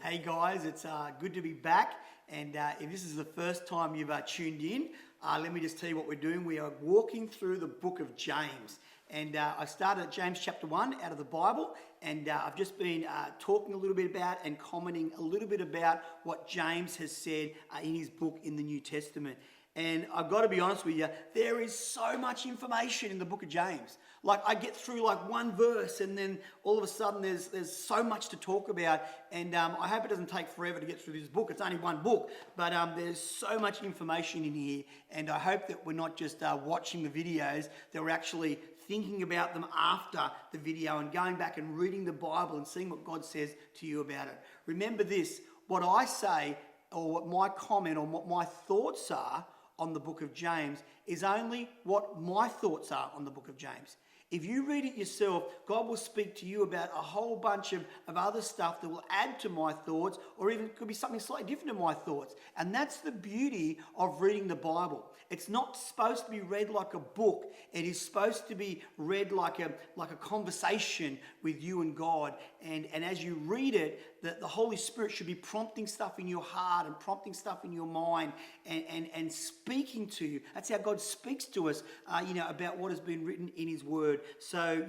Hey guys, it's good to be back. And if this is the first time you've tuned in, let me just tell you what we're doing. We are walking through the book of James. And I started at James chapter 1 out of the Bible. And I've just been talking a little bit about and commenting a little bit about what James has said in his book in the New Testament. And I've got to be honest with you, there is so much information in the book of James. Like I get through like one verse and then all of a sudden there's so much to talk about. And I hope it doesn't take forever to get through this book. It's only one book, but there's so much information in here. And I hope that we're not just watching the videos, that we're actually thinking about them after the video and going back and reading the Bible and seeing what God says to you about it. Remember this, what I say or what my comment or what my thoughts are on the book of James is only what my thoughts are on the book of James. If you read it yourself, God will speak to you about a whole bunch of other stuff that will add to my thoughts, or even could be something slightly different to my thoughts. And that's the beauty of reading the Bible. It's not supposed to be read like a book. It is supposed to be read like a conversation with you and God. And as you read it, the Holy Spirit should be prompting stuff in your heart and prompting stuff in your mind and speaking to you. That's how God speaks to us, about what has been written in His Word. So,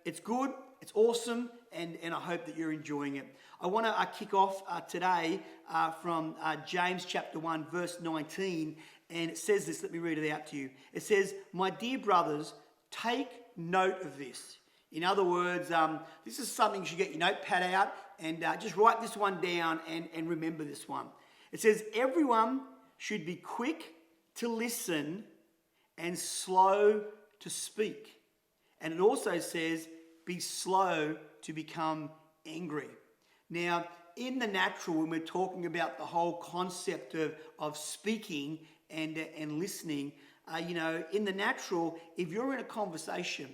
it's good, it's awesome, and I hope that you're enjoying it. I want to kick off today from James chapter 1, verse 19, and it says this. Let me read it out to you. It says, "My dear brothers, take note of this." In other words, this is something you should get your notepad out and just write this one down and remember this one. It says, "Everyone should be quick to listen and slow to speak." And it also says, "Be slow to become angry." Now, in the natural, when we're talking about the whole concept of speaking and listening, in the natural, if you're in a conversation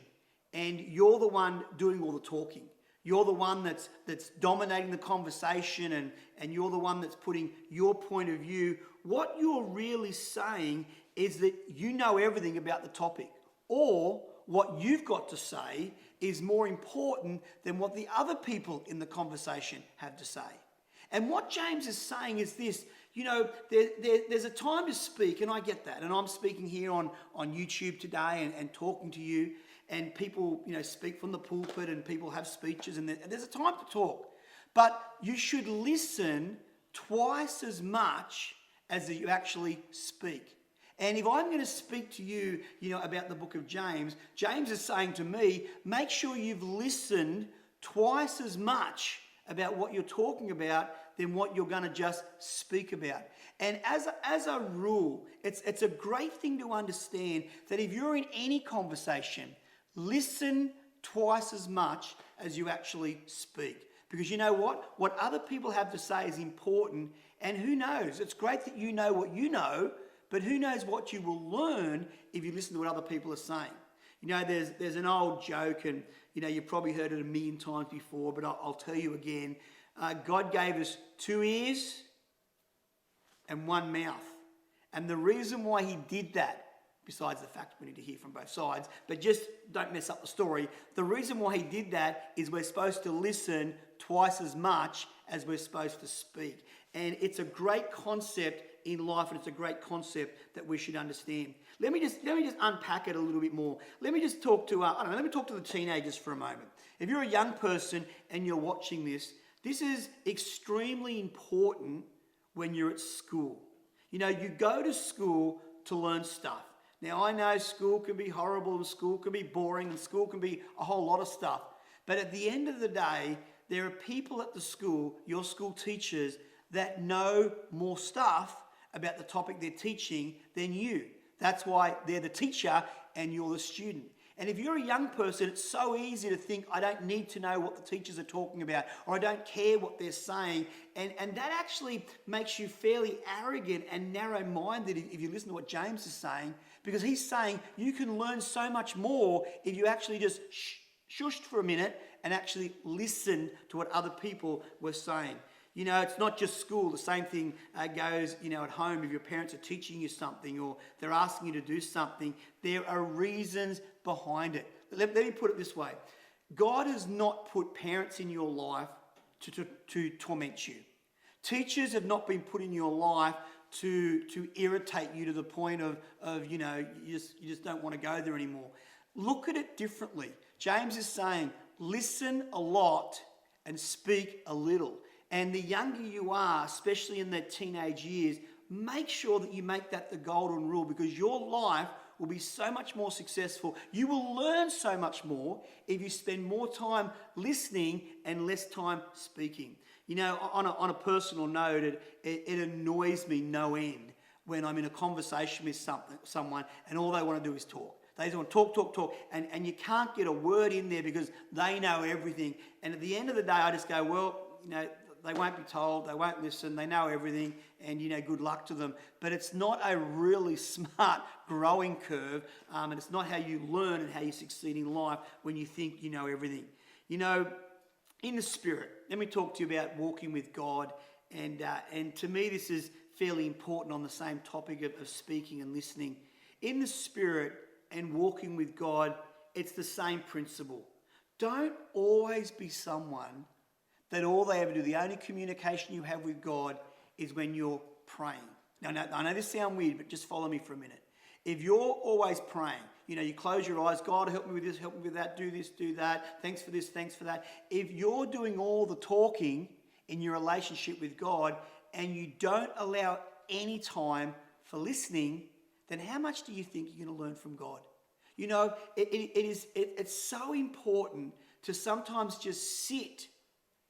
and you're the one doing all the talking, you're the one that's dominating the conversation and you're the one that's putting your point of view, what you're really saying is that you know everything about the topic, or what you've got to say is more important than what the other people in the conversation have to say. And what James is saying is this, there's a time to speak, and I get that. And I'm speaking here on YouTube today and talking to you, and people, speak from the pulpit and people have speeches, and there's a time to talk. But you should listen twice as much as you actually speak. And if I'm going to speak to you, about the book of James, James is saying to me, make sure you've listened twice as much about what you're talking about than what you're going to just speak about. And as a rule, it's a great thing to understand that if you're in any conversation, listen twice as much as you actually speak. Because you know what? What other people have to say is important, and who knows? It's great that you know what you know, but who knows what you will learn if you listen to what other people are saying. There's an old joke, and you've probably heard it a million times before, but I'll tell you again. God gave us 2 ears and 1 mouth. And the reason why He did that, besides the fact we need to hear from both sides, but just don't mess up the story. The reason why He did that is we're supposed to listen twice as much as we're supposed to speak. And it's a great concept in life, and it's a great concept that we should understand. Let me just unpack it a little bit more. Let me just talk to let me talk to the teenagers for a moment. If you're a young person and you're watching this is extremely important when you're at school. You go to school to learn stuff. Now, I know school can be horrible and school can be boring and school can be a whole lot of stuff. But at the end of the day, there are people at the school, your school teachers, that know more stuff about the topic they're teaching than you. That's why they're the teacher and you're the student. And if you're a young person, it's so easy to think, I don't need to know what the teachers are talking about, or I don't care what they're saying. And that actually makes you fairly arrogant and narrow-minded if you listen to what James is saying, because he's saying you can learn so much more if you actually just shushed for a minute and actually listen to what other people were saying. It's not just school. The same thing goes, at home. If your parents are teaching you something or they're asking you to do something, there are reasons behind it. Let me put it this way. God has not put parents in your life to torment you. Teachers have not been put in your life to irritate you to the point of you just don't want to go there anymore. Look at it differently. James is saying, listen a lot and speak a little. And the younger you are, especially in the teenage years, make sure that you make that the golden rule, because your life will be so much more successful. You will learn so much more if you spend more time listening and less time speaking. You know, on a personal note, it annoys me no end when I'm in a conversation with someone and all they want to do is talk. They just want to talk, and you can't get a word in there because they know everything. And at the end of the day, I just go, well, you know, they won't be told, they won't listen, they know everything, and, you know, good luck to them. But it's not a really smart growing curve, and it's not how you learn and how you succeed in life when you think you know everything. You know, in the Spirit, let me talk to you about walking with God, and to me this is fairly important on the same topic of speaking and listening. In the Spirit and walking with God, it's the same principle. Don't always be someone that all they ever do, the only communication you have with God is when you're praying. Now, I know this sounds weird, but just follow me for a minute. If you're always praying, you know, you close your eyes, God, help me with this, help me with that, do this, do that, thanks for this, thanks for that. If you're doing all the talking in your relationship with God and you don't allow any time for listening, then how much do you think you're going to learn from God? You know, it's so important to sometimes just sit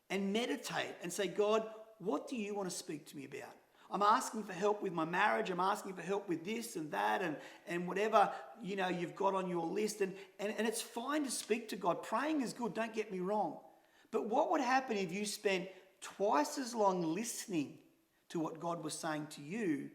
and meditate and say, God, what do you want to speak to me about? I'm asking for help with my marriage. I'm asking for help with this and that and whatever, you know, you've got on your list. And it's fine to speak to God. Praying is good, don't get me wrong. But what would happen if you spent twice as long listening to what God was saying to you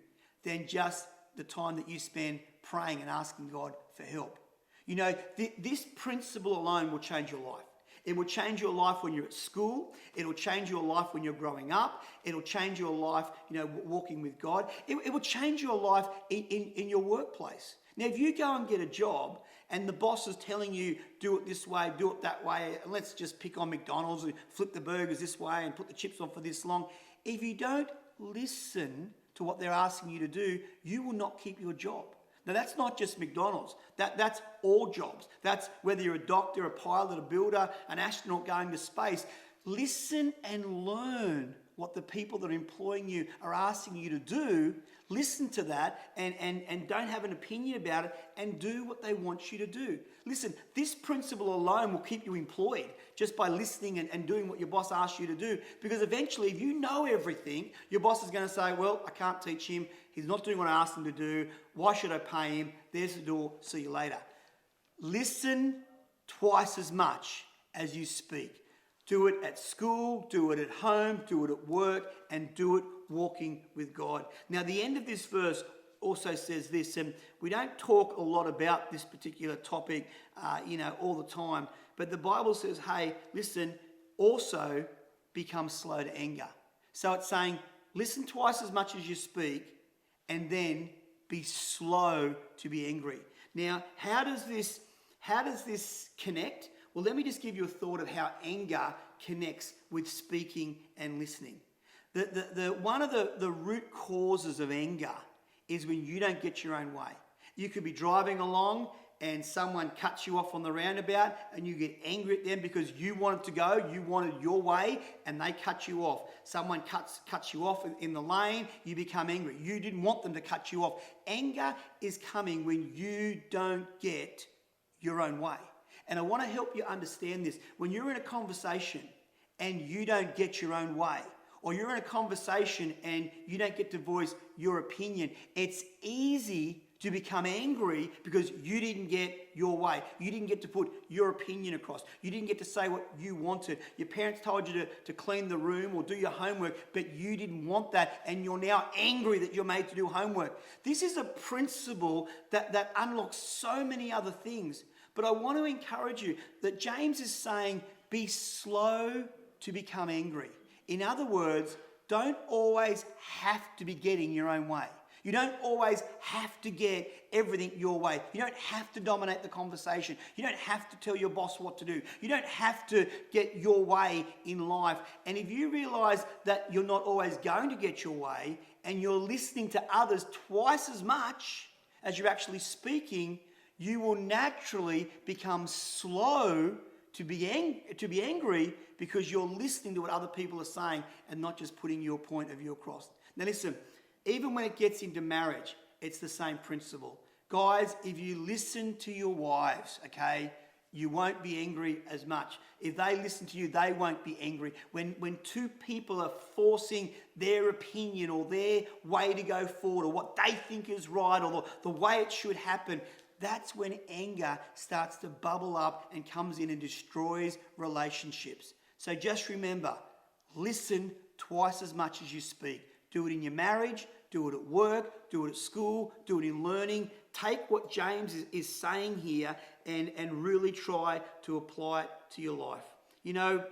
than just the time that you spend praying and asking God for help? You know, this principle alone will change your life. It will change your life when you're at school. It'll change your life when you're growing up. It'll change your life, you know, walking with God. It will change your life in your workplace. Now, if you go and get a job and the boss is telling you, do it this way, do it that way, and let's just pick on McDonald's and flip the burgers this way and put the chips on for this long. If you don't listen to what they're asking you to do, you will not keep your job. Now, that's not just McDonald's. That's all jobs. That's whether you're a doctor, a pilot, a builder, an astronaut going to space. Listen and learn what the people that are employing you are asking you to do. Listen to that and don't have an opinion about it and do what they want you to do. Listen, this principle alone will keep you employed just by listening and doing what your boss asks you to do. Because eventually, if you know everything, your boss is going to say, well, I can't teach him. He's not doing what I asked him to do. Why should I pay him? There's the door. See you later. Listen twice as much as you speak. Do it at school, do it at home, do it at work, and do it walking with God. Now, the end of this verse also says this, and we don't talk a lot about this particular topic, all the time, but the Bible says, hey, listen, also become slow to anger. So it's saying, listen twice as much as you speak, and then be slow to be angry. Now, how does this connect? Well, let me just give you a thought of how anger connects with speaking and listening. One of the root causes of anger is when you don't get your own way. You could be driving along and someone cuts you off on the roundabout and you get angry at them because you wanted to go, you wanted your way, and they cut you off. Someone cuts you off in the lane, you become angry. You didn't want them to cut you off. Anger is coming when you don't get your own way. And I want to help you understand this. When you're in a conversation and you don't get your own way, or you're in a conversation and you don't get to voice your opinion, it's easy to become angry because you didn't get your way. You didn't get to put your opinion across. You didn't get to say what you wanted. Your parents told you to clean the room or do your homework, but you didn't want that, and you're now angry that you're made to do homework. This is a principle that unlocks so many other things. But I want to encourage you that James is saying, be slow to become angry. In other words, don't always have to be getting your own way. You don't always have to get everything your way. You don't have to dominate the conversation. You don't have to tell your boss what to do. You don't have to get your way in life. And if you realize that you're not always going to get your way and you're listening to others twice as much as you're actually speaking, you will naturally become slow to be angry because you're listening to what other people are saying and not just putting your point of view across. Now listen, even when it gets into marriage, it's the same principle. Guys, if you listen to your wives, okay, you won't be angry as much. If they listen to you, they won't be angry. When two people are forcing their opinion or their way to go forward or what they think is right or the way it should happen, that's when anger starts to bubble up and comes in and destroys relationships. So just remember, listen twice as much as you speak. Do it in your marriage, do it at work, do it at school, do it in learning. Take what James is saying here and really try to apply it to your life. You know,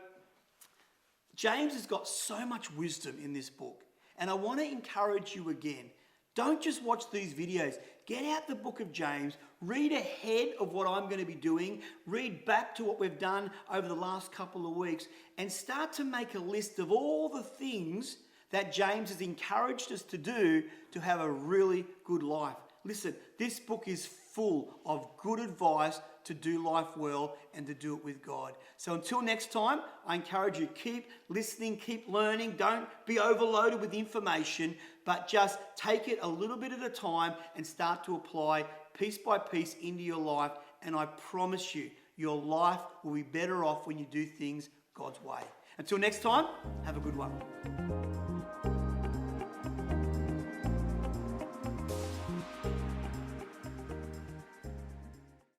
James has got so much wisdom in this book. And I want to encourage you again. Don't just watch these videos. Get out the book of James, read ahead of what I'm going to be doing, read back to what we've done over the last couple of weeks, and start to make a list of all the things that James has encouraged us to do to have a really good life. Listen, this book is full of good advice to do life well and to do it with God. So until next time, I encourage you, keep listening, keep learning. Don't be overloaded with information, but just take it a little bit at a time and start to apply piece by piece into your life. And I promise you, your life will be better off when you do things God's way. Until next time, have a good one.